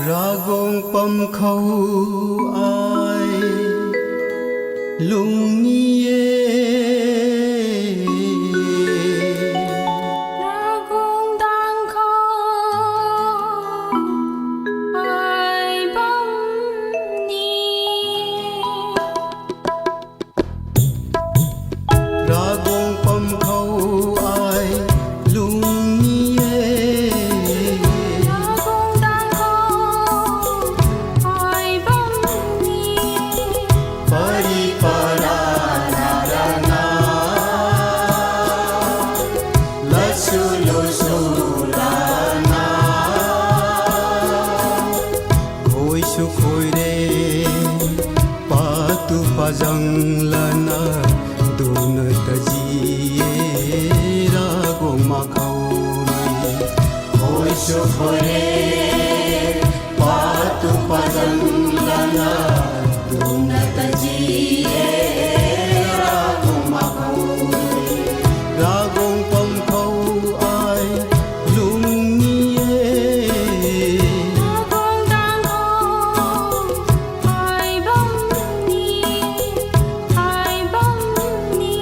Ragong pam khâu ai lung nie Ragong đang khâu ai bom ni Ragong pam khâu ai lung nie Ragong đang khâu ai bom ni Pari para narana Lasu lusu lana Khoi su khoi re Patu pajang lana Dun tajiye Ragong makhau nai Khoi su khoi re Patu pajang lana Dun tajiye Ragong makhau nai Ragong pam khâu ai lung nie Ragong đang khâu ai bom ni ai bom ni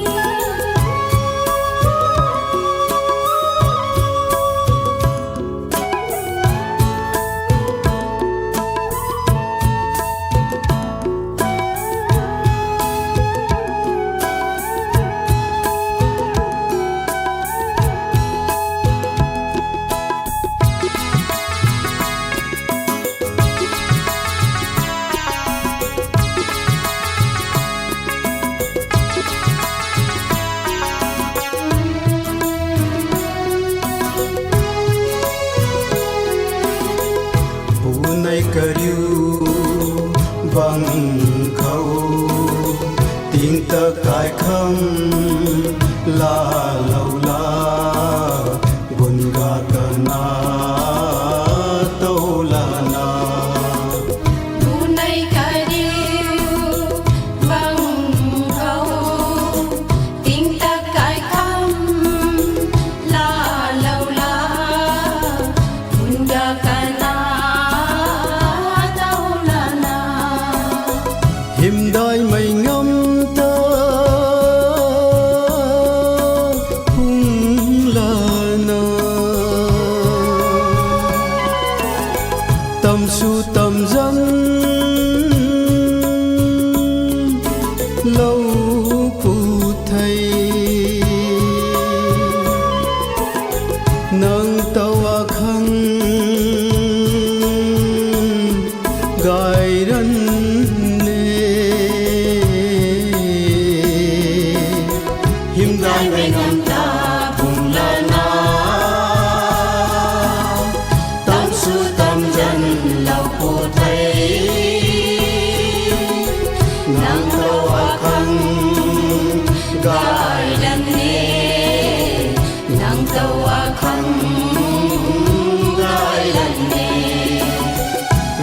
Bunai kariu vang khâu tiếng tơ cài khâm la lâu la bun ga kana tâu la na Bunai kariu vang khâu tiếng ta cài khâm la lâu la bun ga kana tau la na hiểm đai mây ngâm tơ hung la na tâm su tâm dân lâu phụ thầy nâng tàu khăn gai răn nê hiểm đai mây ngâm ta vùng la na tâm su tâm dân lâu phụ thầy nâng tàu khăn gai lần nè nang tàu khăn gai lần nè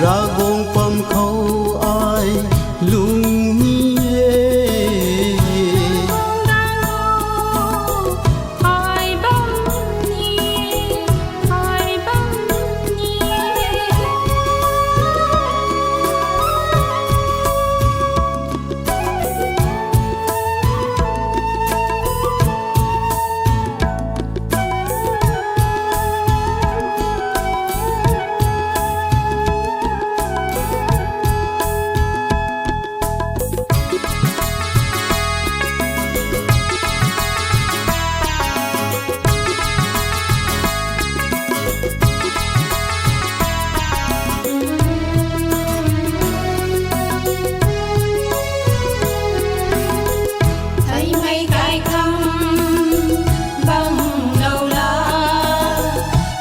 Ragong pam khâu ai lung nie đang khâu ai bom ni ai bom ni thấy mây cài khâm vang lâu la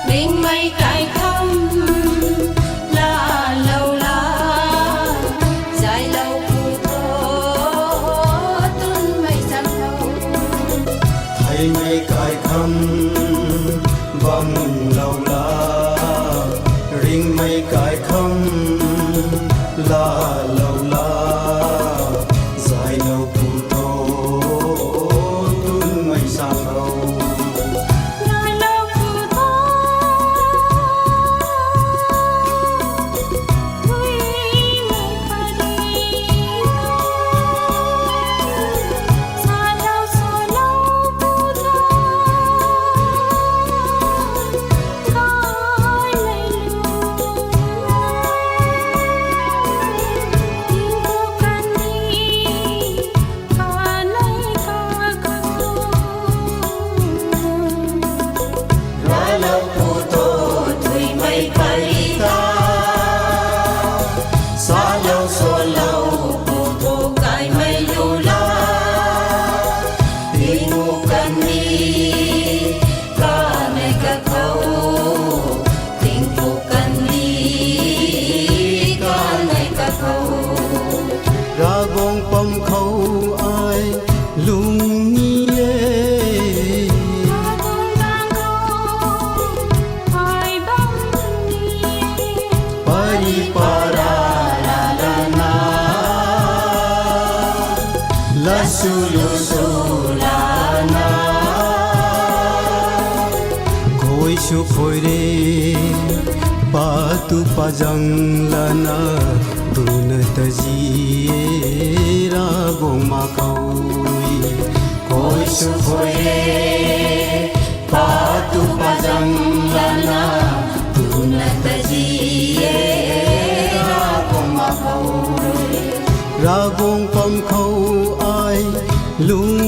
bên mây cài khâm la lâu la dài lâu phù thô tuôn mây sang lâu thấy mây cài khâm vang lâu la ring mây cài khâm la lâu la dài lâu phụ thô tuôn mây sang lâu dài lâu phù thô sulu sulana khoi su khoi re patu pajang lana tunat ji ra gong ma khoi khoi su khoi re patu pajang lana tunat ji ra gong ma khoi ra gong pom khâu ai lung